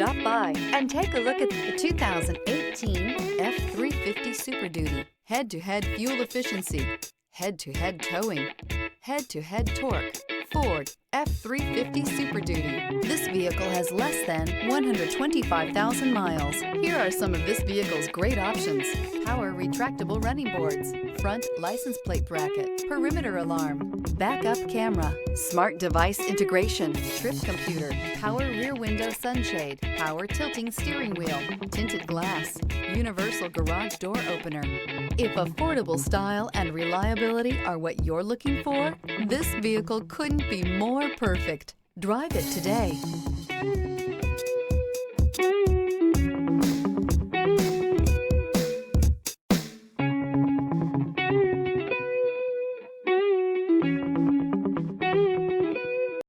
Stop by and take a look at the 2018 F-350 Super Duty. Head-to-head fuel efficiency, head-to-head towing, head-to-head torque. Ford F-350 Super Duty. This vehicle has less than 125,000 miles. Here are some of this vehicle's great options: power retractable running boards, front license plate bracket, perimeter alarm, backup camera, smart device integration, trip computer, power rear window sunshade, power tilting steering wheel, tinted glass, universal garage door opener. If affordable style and reliability are what you're looking for, this vehicle couldn't be more perfect. Drive it today.